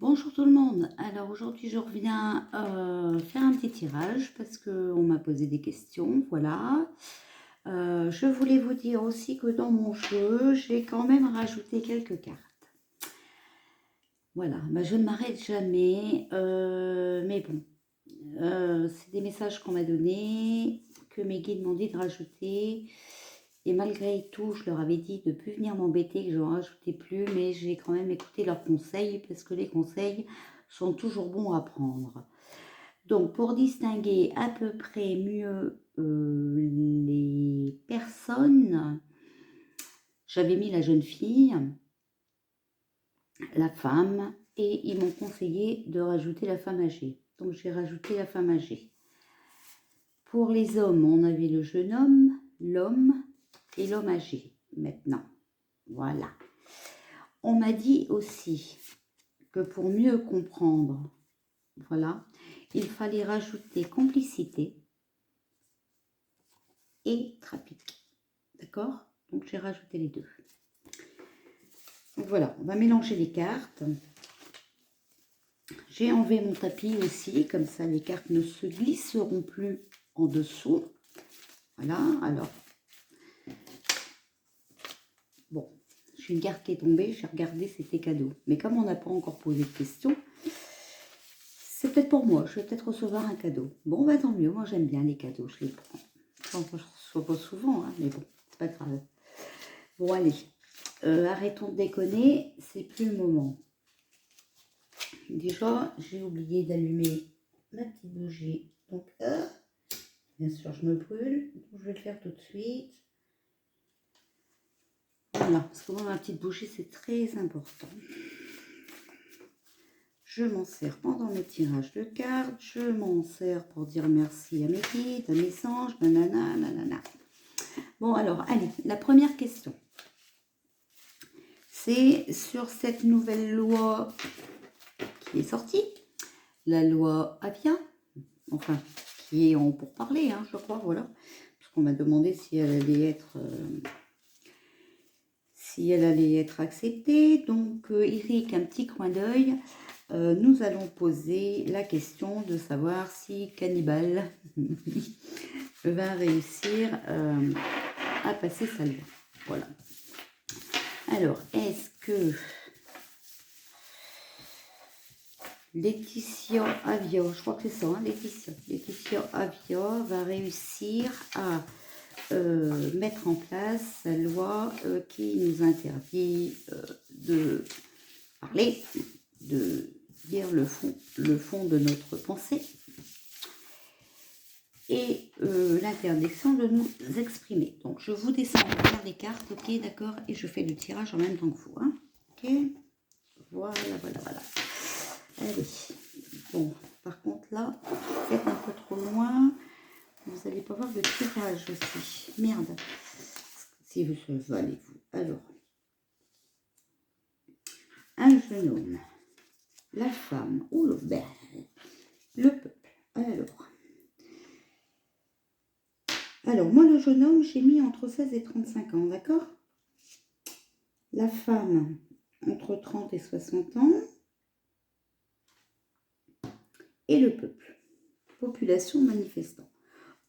Bonjour tout le monde. Alors aujourd'hui je reviens faire un petit tirage parce qu'on m'a posé des questions. Voilà. Je voulais vous dire aussi que dans mon jeu, j'ai quand même rajouté quelques cartes. Voilà, je ne m'arrête jamais. Mais bon, c'est des messages qu'on m'a donnés, que mes guides m'ont dit de rajouter. Et malgré tout, je leur avais dit de ne plus venir m'embêter, que je n'en rajoutais plus, mais j'ai quand même écouté leurs conseils, parce que les conseils sont toujours bons à prendre. Donc, pour distinguer à peu près mieux les personnes, j'avais mis la jeune fille, la femme, et ils m'ont conseillé de rajouter la femme âgée. Donc, j'ai rajouté la femme âgée. Pour les hommes, on avait le jeune homme, l'homme et l'homme âgé, maintenant. Voilà. On m'a dit aussi que pour mieux comprendre, voilà, il fallait rajouter complicité et trafic. D'accord? Donc, j'ai rajouté les deux. Donc, voilà, on va mélanger les cartes. J'ai enlevé mon tapis aussi, comme ça les cartes ne se glisseront plus en dessous. Voilà, alors. Bon, j'ai une carte qui est tombée, j'ai regardé, c'était cadeau. Mais comme on n'a pas encore posé de questions, c'est peut-être pour moi, je vais peut-être recevoir un cadeau. Bon, bah tant mieux, moi j'aime bien les cadeaux, je les prends. Je ne reçois pas souvent, hein, mais bon, c'est pas grave. Bon, allez, arrêtons de déconner, c'est plus le moment. Déjà, j'ai oublié d'allumer ma petite bougie. Donc, bien sûr, je me brûle, donc je vais le faire tout de suite. Voilà, parce que moi, ma petite bougie, c'est très important. Je m'en sers pendant mes tirages de cartes. Je m'en sers pour dire merci à mes guides, à mes anges, nanana, nanana. Bon, alors, allez, la première question. C'est sur cette nouvelle loi qui est sortie. La loi Avia. Enfin, qui est en pourparlers, hein, je crois, voilà. Parce qu'on m'a demandé si elle allait être acceptée. Donc, Eric, un petit coin d'œil. Nous allons poser la question de savoir si Cannibal va réussir à passer sa loi. Voilà. Alors, est-ce que Laetitia Avia, je crois que c'est ça, hein, Laetitia Avia va réussir à mettre en place la loi qui nous interdit de parler, de dire le fond de notre pensée et l'interdiction de nous exprimer. Donc, je vous descends faire les cartes, ok, d'accord, et je fais le tirage en même temps que vous, hein, ok. Voilà. Allez, bon, par contre là, peut-être un peu trop loin, vous n'allez pas voir le tirage aussi. Merde, si vous allez vous. Alors, un jeune homme, la femme, ou le peuple. Alors, moi le jeune homme, j'ai mis entre 16 et 35 ans, d'accord? La femme, entre 30 et 60 ans. Et le peuple, population manifestant.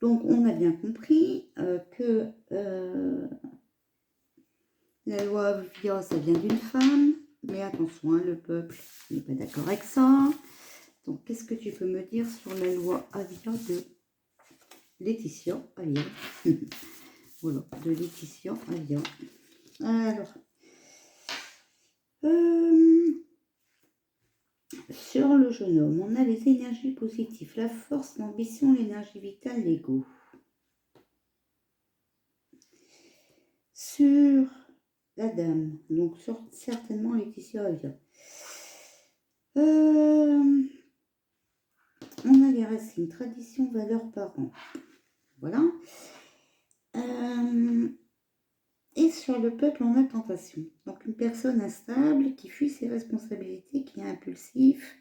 Donc, on a bien compris que la loi Avia, ça vient d'une femme. Mais attention, hein, le peuple n'est pas d'accord avec ça. Donc, qu'est-ce que tu peux me dire sur la loi Avia de Laetitia Avia? Voilà, de Laetitia Avia. Alors, sur le jeune homme, on a les énergies positives, la force, l'ambition, l'énergie vitale, l'ego. Sur la dame, donc certainement Laetitia Avia. On a les racines, tradition, valeurs, parents. Voilà. Et sur le peuple, on a tentation. Donc une personne instable qui fuit ses responsabilités, qui est impulsif,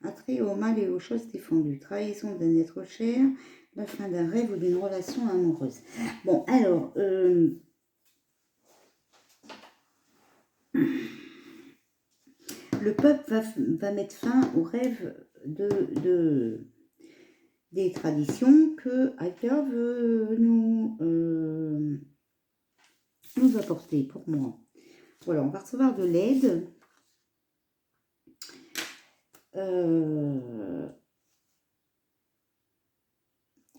attrait au mal et aux choses défendues. Trahison d'un être cher, la fin d'un rêve ou d'une relation amoureuse. Bon, alors... le peuple va mettre fin au rêve des traditions que Alter veut nous apporter pour moi. Voilà, on va recevoir de l'aide.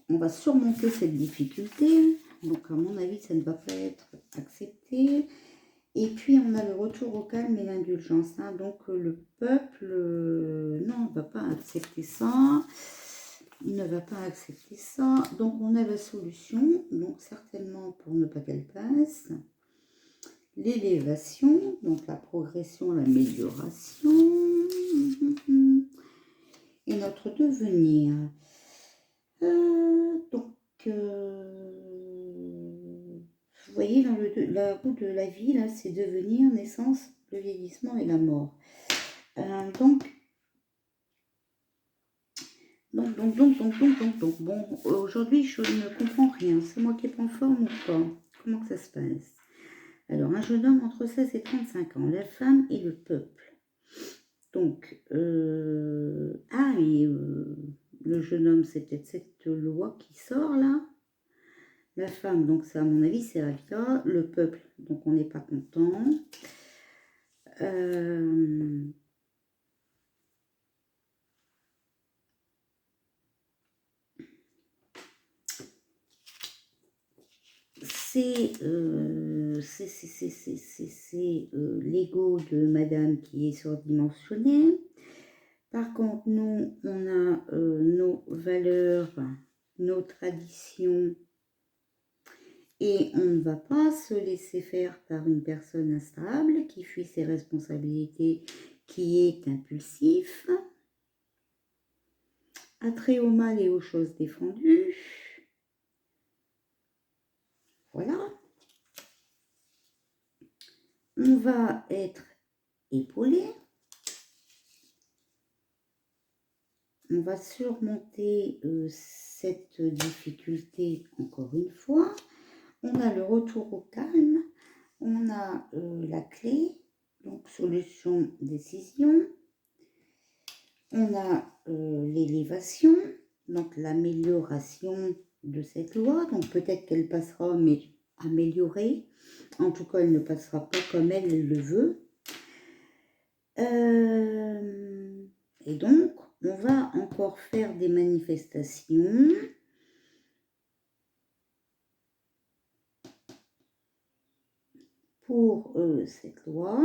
On va surmonter cette difficulté. Donc, à mon avis, ça ne va pas être accepté. Et puis, on a le retour au calme et l'indulgence. Hein. Donc, le peuple, non, ne va pas accepter ça. Il ne va pas accepter ça. Donc, on a la solution. Donc, certainement, pour ne pas qu'elle passe. L'élévation, donc la progression, l'amélioration. Et notre devenir. Vous voyez, dans la roue de la vie, là, c'est devenir, naissance, le vieillissement et la mort. Donc, bon, aujourd'hui, je ne comprends rien. C'est moi qui est pas en forme ou pas? Comment que ça se passe? Alors, un jeune homme entre 16 et 35 ans, la femme et le peuple. Donc, le jeune homme, c'est peut-être cette loi qui sort là. La femme, donc ça, à mon avis, c'est Alta. Le peuple, donc on n'est pas content. C'est l'ego de madame qui est surdimensionné. Par contre, nous, on a nos valeurs, nos traditions, et on ne va pas se laisser faire par une personne instable qui fuit ses responsabilités, qui est impulsif, attrait au mal et aux choses défendues. Voilà. On va être épaulé. On va surmonter cette difficulté encore une fois. On a le retour au calme. On a la clé, donc solution, décision. On a l'élévation, donc l'amélioration de cette loi. Donc peut-être qu'elle passera, mais améliorée. En tout cas, elle ne passera pas comme elle le veut. Et donc, on va encore faire des manifestations. Pour cette loi,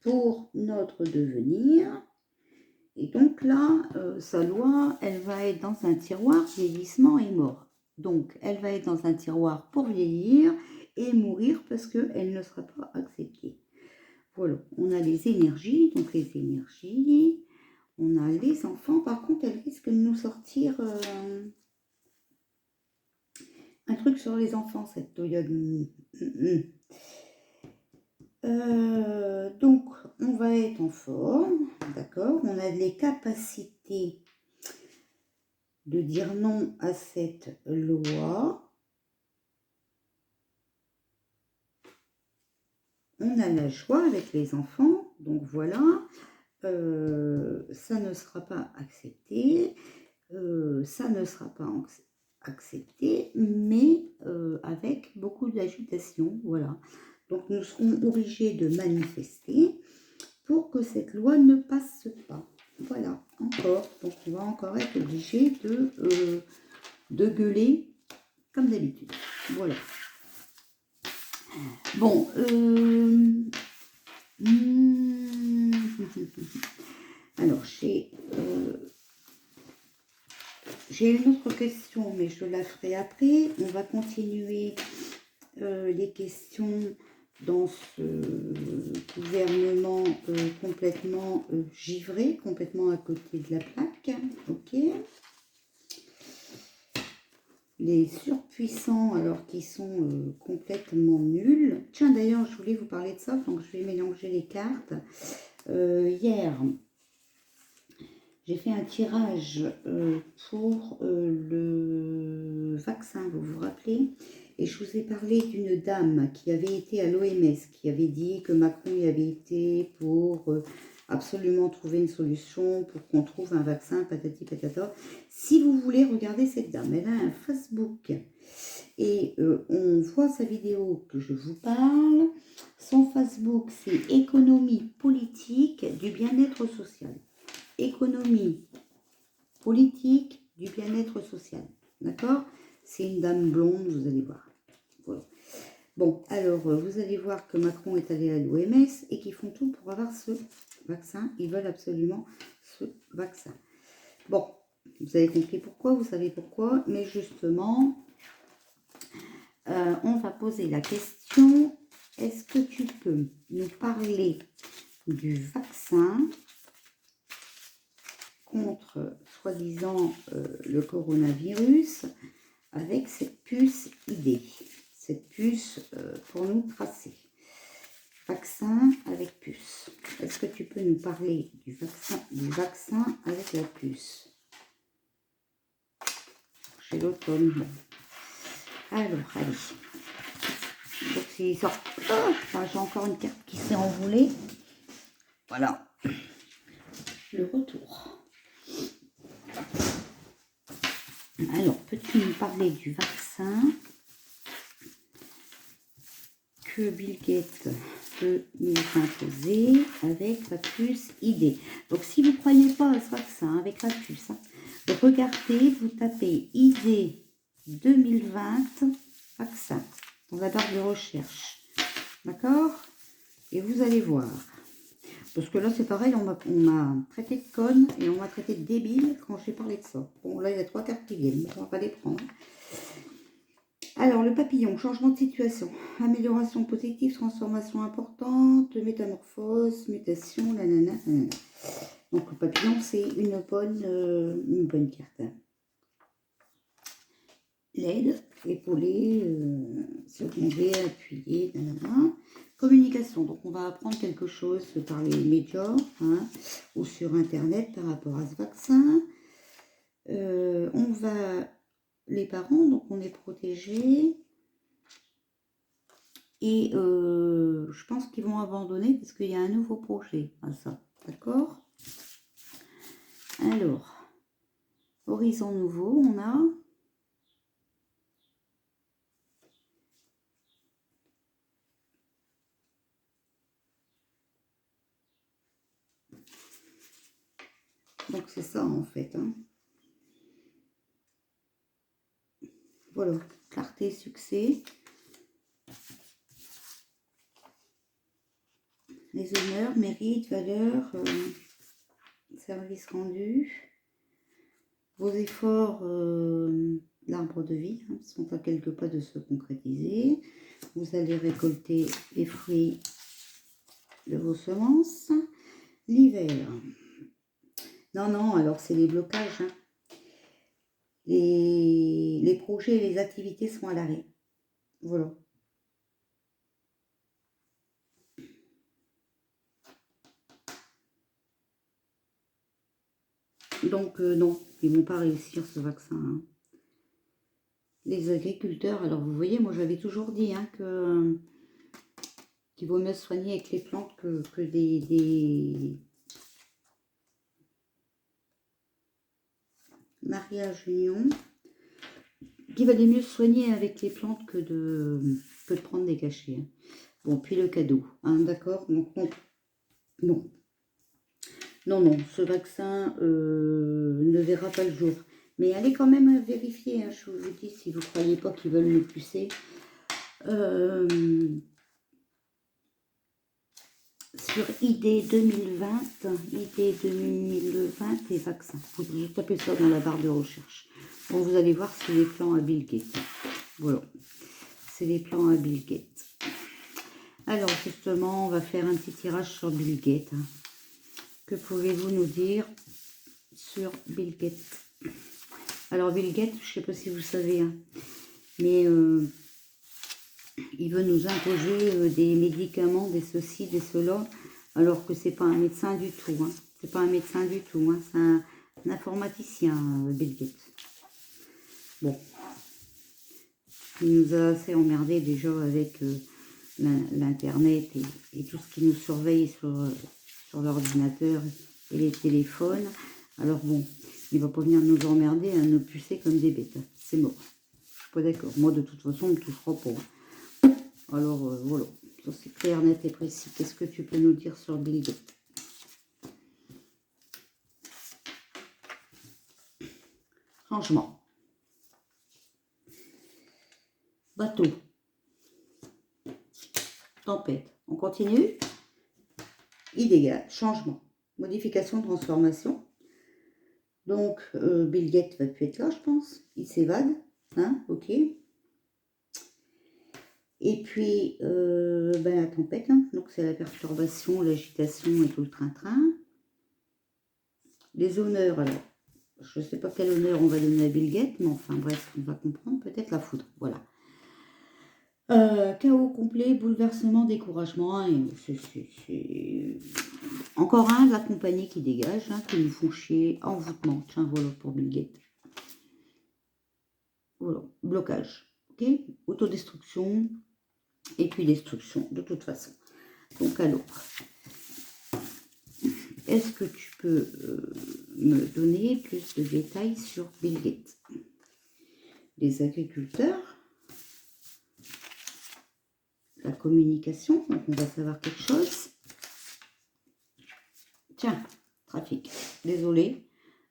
pour notre devenir. Et donc là, sa loi, elle va être dans un tiroir vieillissement et mort. Donc, elle va être dans un tiroir pour vieillir et mourir parce qu'elle ne sera pas acceptée. Voilà, on a les énergies, donc les énergies, on a les enfants. Par contre, elle risque de nous sortir un truc sur les enfants, cette période. Donc, on va être en forme, d'accord? On a les capacités de dire non à cette loi. On a la joie avec les enfants, donc voilà. Ça ne sera pas accepté. Ça ne sera pas accepté, mais avec beaucoup d'agitation, voilà. Donc, nous serons obligés de manifester pour que cette loi ne passe pas. Voilà, encore. Donc, on va encore être obligé de gueuler comme d'habitude. Voilà. Bon. Alors, j'ai une autre question, mais je la ferai après. On va continuer les questions dans ce gouvernement complètement givré, complètement à côté de la plaque. Ok. Les surpuissants, alors qu'ils sont complètement nuls. Tiens, d'ailleurs, je voulais vous parler de ça, donc je vais mélanger les cartes. Hier, j'ai fait un tirage pour le vaccin, vous vous rappelez? Et je vous ai parlé d'une dame qui avait été à l'OMS, qui avait dit que Macron y avait été pour absolument trouver une solution, pour qu'on trouve un vaccin, patati patata. Si vous voulez regarder cette dame, elle a un Facebook. Et on voit sa vidéo que je vous parle. Son Facebook, c'est économie politique du bien-être social. Économie politique du bien-être social. D'accord? C'est une dame blonde, vous allez voir. Voilà. Bon, alors, vous allez voir que Macron est allé à l'OMS et qu'ils font tout pour avoir ce vaccin. Ils veulent absolument ce vaccin. Bon, vous avez compris pourquoi, vous savez pourquoi. Mais justement, on va poser la question, est-ce que tu peux nous parler du vaccin contre, soi-disant, le coronavirus avec cette puce ID, cette puce pour nous tracer. Vaccin avec puce. Est-ce que tu peux nous parler du vaccin avec la puce? Chez l'automne. Alors, allez. Donc, c'est ça. Enfin, j'ai encore une carte qui s'est envolée. Voilà. Le retour. Alors, peux-tu nous parler du vaccin que Bill Gates peut nous imposer avec la puce ID? Donc, si vous ne croyez pas à ce vaccin avec la puce, regardez, vous tapez ID 2020 vaccin dans la barre de recherche. D'accord? Et vous allez voir. Parce que là, c'est pareil, on m'a traité de conne et on m'a traité de débile quand j'ai parlé de ça. Bon, là, il y a 3 cartes qui viennent, on va pas les prendre. Alors, le papillon, changement de situation, amélioration positive, transformation importante, métamorphose, mutation, nanana, nanana. Donc, le papillon, c'est une bonne carte. L'aide, épaulé, secondé, appuyé, nanana. Communication, donc on va apprendre quelque chose par les médias ou sur internet par rapport à ce vaccin. On va, les parents, donc on est protégés. Et je pense qu'ils vont abandonner parce qu'il y a un nouveau projet à ça. D'accord? Alors, horizon nouveau, on a... Donc c'est ça en fait. Voilà, clarté, succès. Les honneurs, mérites, valeurs, service rendu. Vos efforts, l'arbre de vie, sont à quelques pas de se concrétiser. Vous allez récolter les fruits de vos semences. L'hiver. Non, alors c'est les blocages. Les projets et les activités sont à l'arrêt. Voilà. Donc, non, ils ne vont pas réussir ce vaccin. Les agriculteurs, alors vous voyez, moi j'avais toujours dit qu'il vaut mieux se soigner avec les plantes que des mariages unions. Qu'il valait mieux se soigner avec les plantes que de prendre des cachets. Bon, puis le cadeau, d'accord? Donc, non. Non, ce vaccin ne verra pas le jour. Mais allez quand même vérifier, je vous dis, si vous ne croyez pas qu'ils veulent me pucer. Sur ID 2020 et vaccins. Vous tapez ça dans la barre de recherche. Bon, vous allez voir, c'est les plans à Bill Gates. Voilà, c'est les plans à Bill Gates. Alors, justement, on va faire un petit tirage sur Bill Gates. Que pouvez-vous nous dire sur Bill Gates? Alors, Bill Gates, je ne sais pas si vous savez, mais il veut nous imposer des médicaments, des ceci, des cela, alors que c'est pas un médecin du tout. C'est pas un médecin du tout. C'est un informaticien, Bill Gates. Bon. Il nous a assez emmerdé déjà avec l'Internet et tout ce qui nous surveille sur l'ordinateur et les téléphones. Alors bon, il va pas venir nous emmerder à nous pucer comme des bêtes. C'est mort. Je suis pas d'accord. Moi, de toute façon, on ne touchera pas. Alors, voilà. Ça, c'est clair, net et précis. Qu'est-ce que tu peux nous dire sur Bill Gates? Changement. Bateau. Tempête. On continue. Il dégage. Changement. Modification, transformation. Donc, Bill Gates va plus être là, je pense. Il s'évade. Hein, ok. Et puis, la tempête. Hein. Donc, c'est la perturbation, l'agitation et tout le train-train. Les honneurs, alors. Je ne sais pas quel honneur on va donner à Bill Gates, mais enfin, bref, on va comprendre. Peut-être la foudre. Voilà. Chaos complet, bouleversement, découragement. Et c'est encore un de la compagnie qui dégage, hein, qui nous font chier. Envoûtement. Tiens, voilà pour Bill Gates. Voilà. Blocage. Ok. Autodestruction. Et puis destruction, de toute façon. Donc, alors, est-ce que tu peux me donner plus de détails sur Bill Gates? Les agriculteurs. La communication, donc on va savoir quelque chose. Tiens, trafic. Désolé,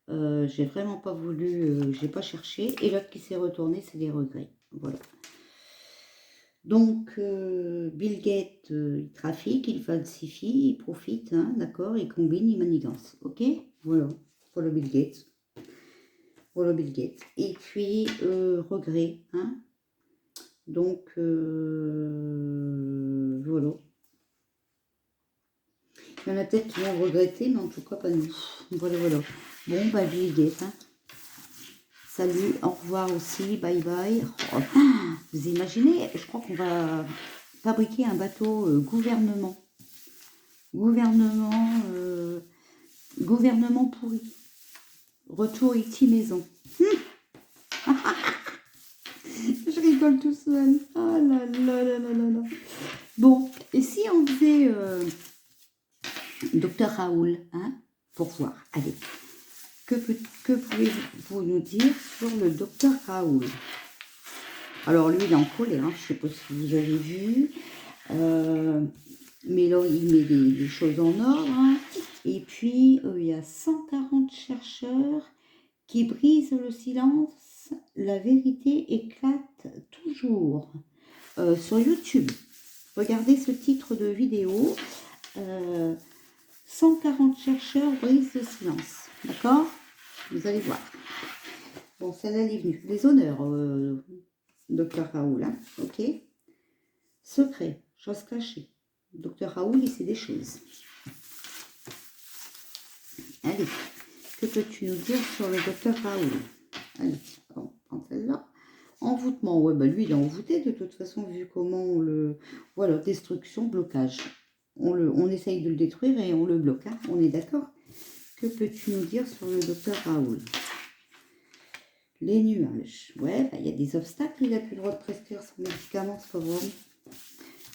j'ai vraiment pas voulu, j'ai pas cherché. Et l'autre qui s'est retourné, c'est les regrets. Voilà. Donc, Bill Gates, il trafique, il falsifie, il profite, hein, d'accord, il combine, il manigance. Ok, voilà. Voilà Bill Gates. Voilà Bill Gates. Et puis, regret, hein. Donc, voilà. Il y en a peut-être qui vont regretter, mais en tout cas pas nous. Voilà, voilà. Bon, bah, Bill Gates, hein. Salut, au revoir aussi, bye bye. Oh, vous imaginez, je crois qu'on va fabriquer un bateau gouvernement. Gouvernement pourri. Retour ici maison. Je rigole tout seul. Ah là là là là là là. Bon, et si on faisait Docteur Raoul, hein, pour voir. Allez, que pouvez-vous nous dire sur le Docteur Raoul? Alors lui, il est en colère, hein, je ne sais pas si vous avez vu. Mais là, il met les choses en ordre. Hein. Et puis, il y a 140 chercheurs qui brisent le silence. La vérité éclate toujours. Sur YouTube, regardez ce titre de vidéo. 140 chercheurs brisent le silence. D'accord? Vous allez voir. Bon, celle-là, elle est venue. Les honneurs, Docteur Raoul. Hein, ok? Secret, chose cachée. Docteur Raoul, il sait des choses. Allez, que peux-tu nous dire sur le Docteur Raoul? Allez, on prend celle-là. Envoûtement, ouais, bah lui, il est envoûté de toute façon, vu comment on le... Voilà, destruction, blocage. On essaye de le détruire et on le bloque, hein, on est d'accord? Que peux-tu nous dire sur le Docteur Raoul? Les nuages. Ouais, bah, il y a des obstacles, il n'a plus le droit de prescrire son médicament, c'est pas vrai.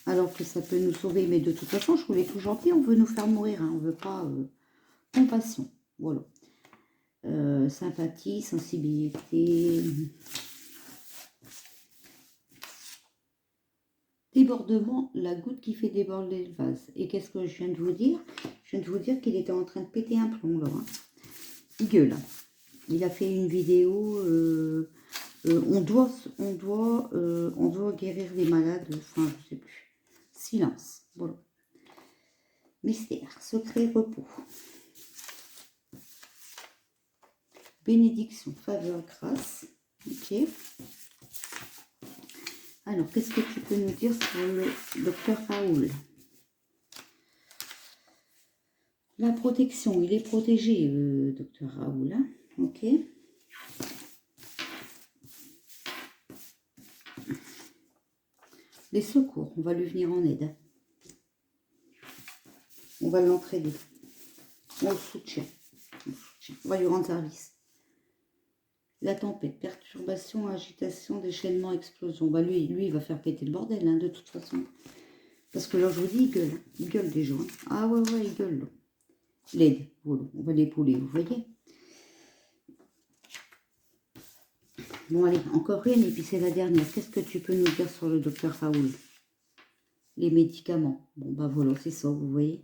Alors que ça peut nous sauver, mais de toute façon, je voulais tout gentil, on veut nous faire mourir, hein, on veut pas... compassion, voilà. Sympathie, sensibilité... Débordement, la goutte qui fait déborder le vase. Et qu'est-ce que je viens de vous dire? Je viens de vous dire qu'il était en train de péter un plomb, là. Hein. Il gueule. Il a fait une vidéo... on doit guérir les malades. Enfin, je sais plus. Silence. Voilà. Mystère. Secret, repos. Bénédiction, faveur, grâce. Ok. Alors, qu'est-ce que tu peux nous dire sur le Docteur Raoul? La protection, il est protégé, Docteur Raoul. Hein, ok. Les secours, on va lui venir en aide. On va l'entraider. On le soutient. On va lui rendre service. La tempête, perturbation, agitation, déchaînement, explosion. Bah lui, il va faire péter le bordel, hein, de toute façon. Parce que là, je vous dis, il gueule. Il gueule déjà. Hein. Ah ouais, il gueule. L'aide. Voilà, on va l'épauler, vous voyez. Bon, allez, encore une, et puis c'est la dernière. Qu'est-ce que tu peux nous dire sur le docteur Raoul? Les médicaments. Bon, bah voilà, c'est ça, vous voyez.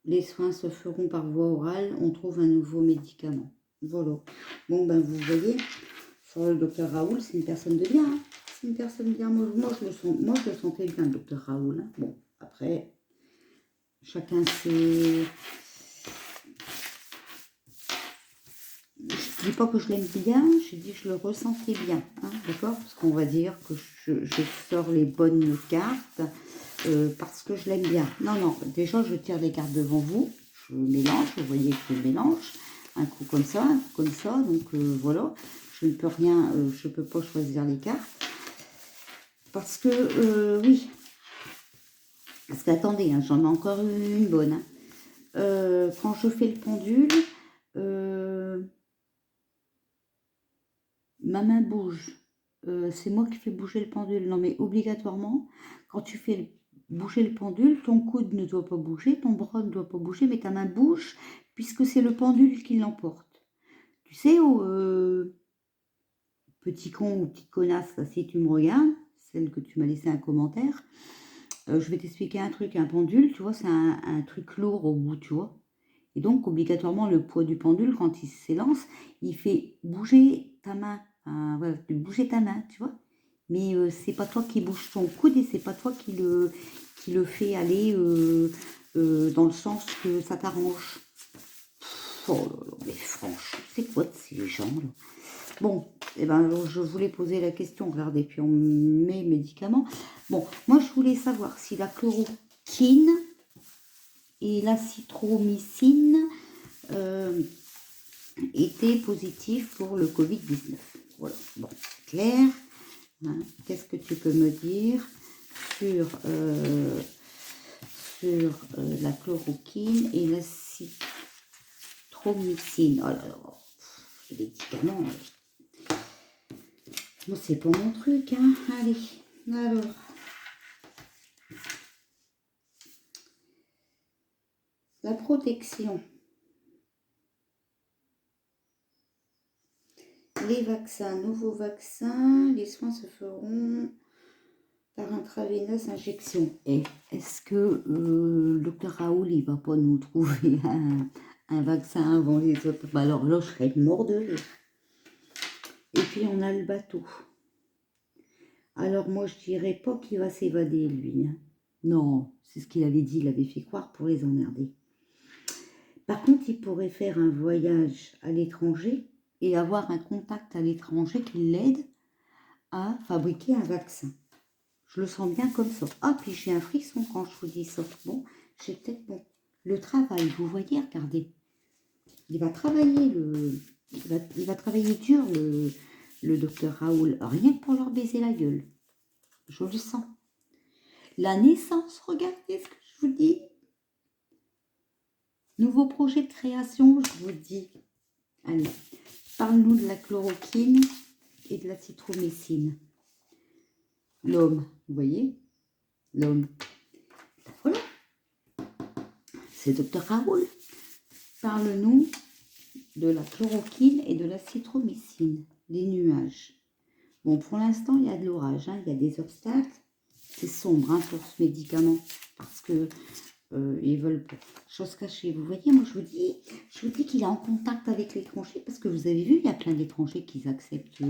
Les soins se feront par voie orale. On trouve un nouveau médicament. Voilà. Bon, ben, vous voyez, sur le docteur Raoul, c'est une personne de bien. Hein. C'est une personne bien. Moi, je le sentais bien, le docteur Raoul. Hein. Bon, après, chacun ses... Je ne dis pas que je l'aime bien, je dis que je le ressentais bien, hein, d'accord? Parce qu'on va dire que je sors les bonnes cartes parce que je l'aime bien. Non, déjà je tire les cartes devant vous, je mélange, vous voyez que je mélange, un coup comme ça, donc voilà. Je ne peux rien, je ne peux pas choisir les cartes. Parce que, oui, parce qu'attendez, hein, j'en ai encore une bonne. Hein. Quand je fais le pendule... ma main bouge. C'est moi qui fais bouger le pendule. Non, mais obligatoirement, quand tu fais bouger le pendule, ton coude ne doit pas bouger, ton bras ne doit pas bouger, mais ta main bouge, puisque c'est le pendule qui l'emporte. Tu sais, petit con ou petite connasse, là, si tu me regardes, celle que tu m'as laissé un commentaire, je vais t'expliquer un truc. Un pendule, tu vois, c'est un truc lourd au bout, tu vois. Et donc, obligatoirement, le poids du pendule, quand il s'élance, il fait bouger ta main. Voilà, bouger ta main, tu vois. Mais c'est pas toi qui bouge ton coude et c'est pas toi qui le fait aller dans le sens que ça t'arrange. Oh là là, mais franchement, c'est quoi de ces gens là? Bon, eh ben, alors, je voulais poser la question, regardez, puis on met médicaments. Bon, moi je voulais savoir si la chloroquine et l'azithromycine étaient positifs pour le Covid-19. Voilà, bon, c'est clair. Hein. Qu'est-ce que tu peux me dire sur la chloroquine et l'azithromycine? Oh là là, les médicaments, moi c'est pas mon truc, hein. Allez, alors. La protection. Les vaccins, nouveaux vaccins, les soins se feront par intraveineuse injection. Et est-ce que le docteur Raoul, il va pas nous trouver un vaccin avant les autres? Bah alors là, je serais mort de rire. Et puis on a le bateau. Alors moi, je dirais pas qu'il va s'évader, lui. Hein. Non, c'est ce qu'il avait dit, il avait fait croire pour les emmerder. Par contre, il pourrait faire un voyage à l'étranger et avoir un contact à l'étranger qui l'aide à fabriquer un vaccin. Je le sens bien comme ça. Ah, puis j'ai un frisson quand je vous dis ça. Bon, j'ai peut-être bon. Le travail, vous voyez, regardez. Il va travailler il va travailler dur le docteur Raoul, rien que pour leur baiser la gueule. Je le sens. La naissance, regardez ce que je vous dis. Nouveau projet de création, je vous dis. Allez, parle-nous de la chloroquine et de l'azithromycine. L'homme, vous voyez? L'homme. Voilà. C'est docteur Raoul. Parle-nous de la chloroquine et de l'azithromycine. Les nuages. Bon, pour l'instant, il y a de l'orage, hein, il y a des obstacles. C'est sombre hein, pour ce médicament parce que ils veulent pas. Chose cachée, vous voyez, moi je vous dis qu'il est en contact avec l'étranger parce que vous avez vu, il y a plein d'étrangers qui acceptent.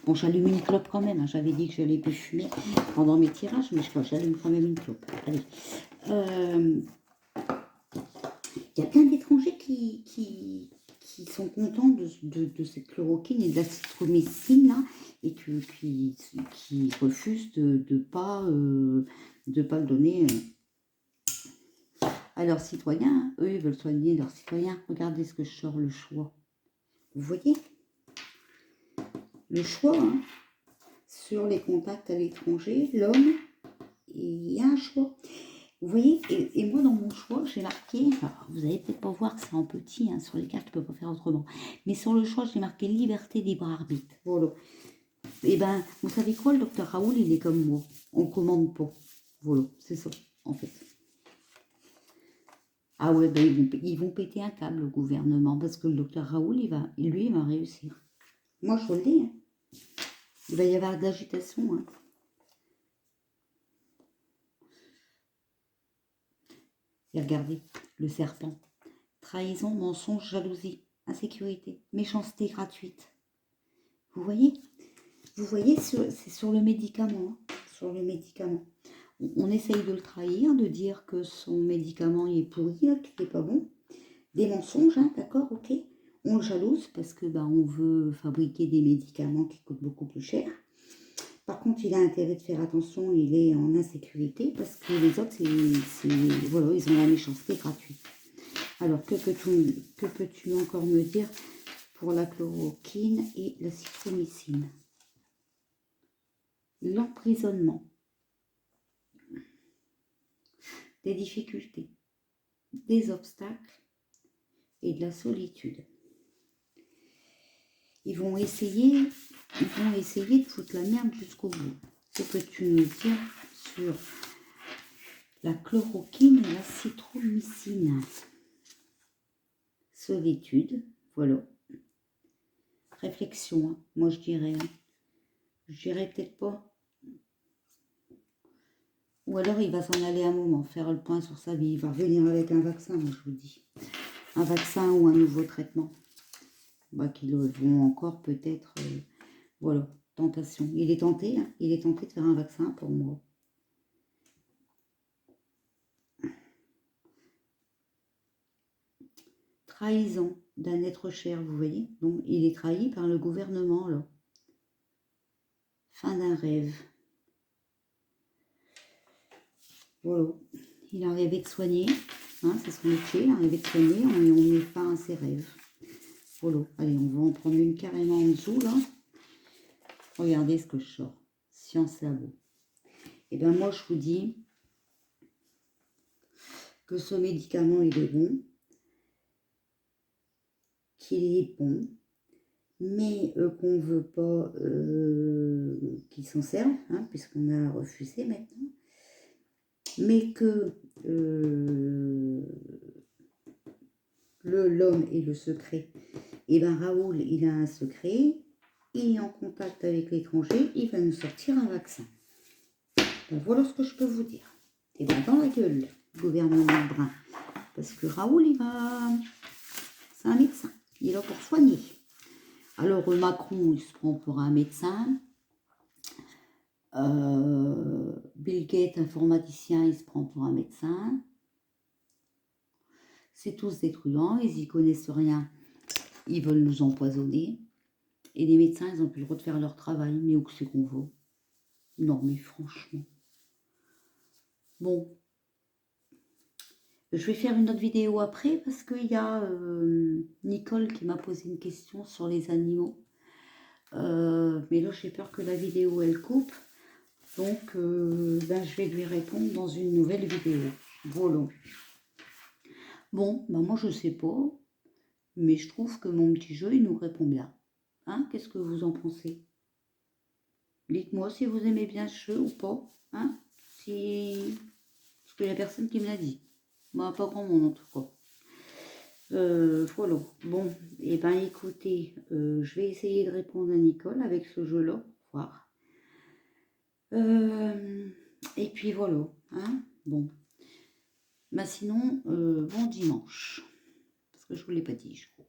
Bon, j'allume une clope quand même. Hein, j'avais dit que j'allais plus fumer pendant mes tirages, mais je crois que j'allume quand même une clope. Allez. Il y a plein d'étrangers qui sont contents de cette chloroquine et de l'azithromycine là, et qui refusent de ne pas le donner à leurs citoyens. Hein. Eux, ils veulent soigner leurs citoyens. Regardez ce que je sors, le choix. Vous voyez? Le choix hein, sur les contacts à l'étranger, l'homme, il y a un choix. Vous voyez, et moi dans mon choix, j'ai marqué, alors, vous allez peut-être pas voir que c'est en petit, hein, sur les cartes, je peux pas faire autrement. Mais sur le choix, j'ai marqué liberté, libre arbitre. Voilà. Et ben, vous savez quoi, le docteur Raoul, il est comme moi. On commande pas. Voilà, c'est ça, en fait. Ah ouais, ben ils vont péter un câble, le gouvernement, parce que le docteur Raoul, lui, il va réussir. Moi, je vous le dis, hein. Il va y avoir de l'agitation, hein. Et regardez, le serpent. Trahison, mensonge, jalousie, insécurité, méchanceté gratuite. Vous voyez? Vous voyez, c'est sur le médicament. Hein, sur le médicament. On essaye de le trahir, de dire que son médicament il est pourri, qu'il n'est pas bon. Des mensonges, hein, d'accord, ok. On le jalouse parce que on veut fabriquer des médicaments qui coûtent beaucoup plus cher. Par contre, il a intérêt de faire attention, il est en insécurité parce que les autres, voilà, ils ont la méchanceté gratuite. Alors, que peux-tu encore me dire pour la chloroquine et la citromycine? L'emprisonnement, des difficultés, des obstacles et de la solitude. Ils vont essayer de foutre la merde jusqu'au bout. Que peux-tu nous dire sur la chloroquine et la citromycine? Solitude, voilà. Réflexion, hein. Moi je dirais. Hein. Je dirais peut-être pas. Ou alors il va s'en aller un moment, faire le point sur sa vie. Il va revenir avec un vaccin, moi je vous dis. Un vaccin ou un nouveau traitement. Qu'ils vont encore peut-être... voilà, tentation. Il est tenté, hein. Il est tenté de faire un vaccin pour moi. Trahison d'un être cher, vous voyez. Donc il est trahi par le gouvernement, là. Fin d'un rêve. Voilà. Il a rêvé de soigner, hein, c'est son métier, il a rêvé de soigner, on met fin à ses rêves. Voilà. Allez, on va en prendre une carrément en dessous, là. Regardez ce que je sors. Science Labo. Et bien moi, je vous dis que ce médicament, il est bon, qu'il est bon, mais qu'on ne veut pas qu'il s'en serve, hein, puisqu'on a refusé maintenant. Mais que l'homme est le secret. Et bien Raoul, il a un secret, il est en contact avec l'étranger, il va nous sortir un vaccin. Ben, voilà ce que je peux vous dire. Et bien dans la gueule, gouvernement brun. Parce que Raoul, c'est un médecin, il est là pour soigner. Alors Macron, il se prend pour un médecin. Bill Gates, informaticien, il se prend pour un médecin. C'est tous des truands, ils y connaissent rien. Ils veulent nous empoisonner. Et les médecins, ils n'ont plus le droit de faire leur travail. Mais où c'est qu'on va? Non, mais franchement. Bon. Je vais faire une autre vidéo après parce qu'il y a Nicole qui m'a posé une question sur les animaux. Mais là, j'ai peur que la vidéo, elle coupe. Donc, je vais lui répondre dans une nouvelle vidéo. Voilà. Bon, moi, je sais pas. Mais je trouve que mon petit jeu, il nous répond bien. Hein? Qu'est-ce que vous en pensez? Dites-moi si vous aimez bien ce jeu ou pas. Hein? Parce qu'il n'y a personne qui me l'a dit. Moi, pas grand monde en tout cas. Voilà. Bon, et écoutez, je vais essayer de répondre à Nicole avec ce jeu-là. Voir. Et puis voilà. Hein? Bon. Sinon, bon dimanche. Parce que je ne vous l'ai pas dit, je crois.